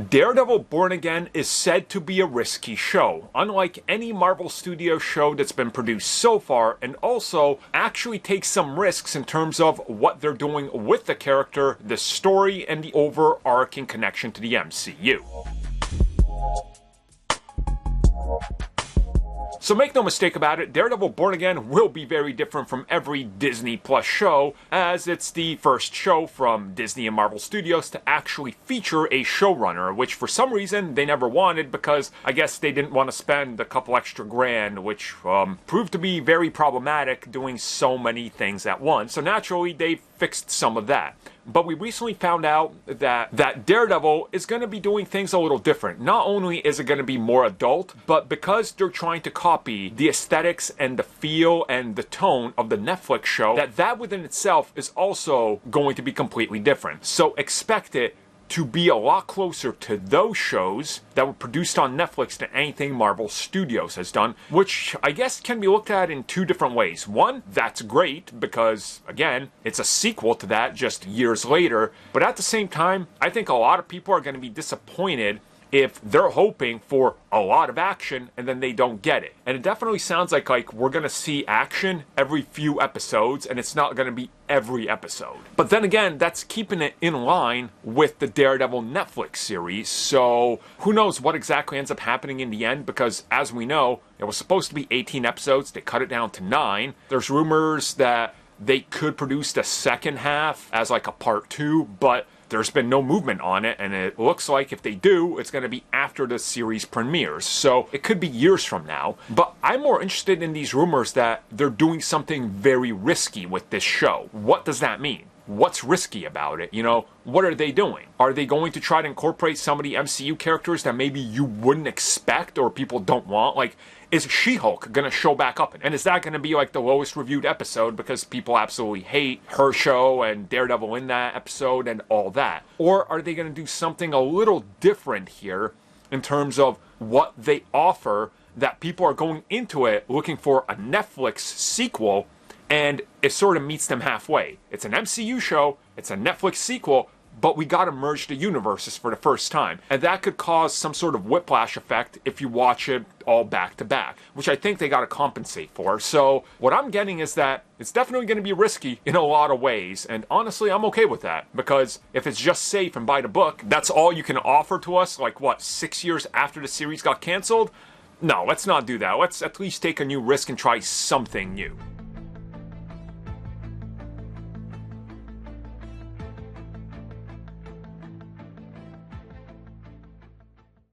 Daredevil Born Again is said to be a risky show, unlike any Marvel Studios show that's been produced so far, and also actually takes some risks in terms of what they're doing with the character, the story, and the overarching connection to the MCU. So make no mistake about it, Daredevil Born Again will be very different from every Disney Plus show, as it's the first show from Disney and Marvel Studios to actually feature a showrunner, which for some reason they never wanted because I guess they didn't want to spend a couple extra grand, which proved to be very problematic doing so many things at once. So naturally they fixed some of that. But we recently found out that Daredevil is going to be doing things a little different. Not only is it going to be more adult, but because they're trying to copy the aesthetics and the feel and the tone of the Netflix show, that within itself is also going to be completely different. So expect it to be a lot closer to those shows that were produced on Netflix than anything Marvel Studios has done, which I guess can be looked at in two different ways. One, that's great because, again, it's a sequel to that just years later, but at the same time, I think a lot of people are going to be disappointed if they're hoping for a lot of action and then they don't get it. And it definitely sounds like we're going to see action every few episodes and it's not going to be every episode. But then again, that's keeping it in line with the Daredevil Netflix series, so who knows what exactly ends up happening in the end, because as we know, it was supposed to be 18 episodes, they cut it down to 9. There's rumors that they could produce the second half as like a part 2, but there's been no movement on it, and it looks like if they do, it's going to be after the series premieres. So it could be years from now. But I'm more interested in these rumors that they're doing something very risky with this show. What does that mean? What's risky about it? You know, what are they doing? Are they going to try to incorporate some of the MCU characters that maybe you wouldn't expect or people don't want? Like, is She-Hulk going to show back up? And is that going to be like the lowest reviewed episode because people absolutely hate her show and Daredevil in that episode and all that? Or are they going to do something a little different here in terms of what they offer, that people are going into it looking for a Netflix sequel, and it sort of meets them halfway? It's an MCU show, it's a Netflix sequel, but we gotta merge the universes for the first time. And that could cause some sort of whiplash effect if you watch it all back to back, which I think they gotta compensate for. So what I'm getting is that it's definitely gonna be risky in a lot of ways, and honestly, I'm okay with that, because if it's just safe and by the book, that's all you can offer to us, like what, 6 years after the series got canceled? No, let's not do that. Let's at least take a new risk and try something new.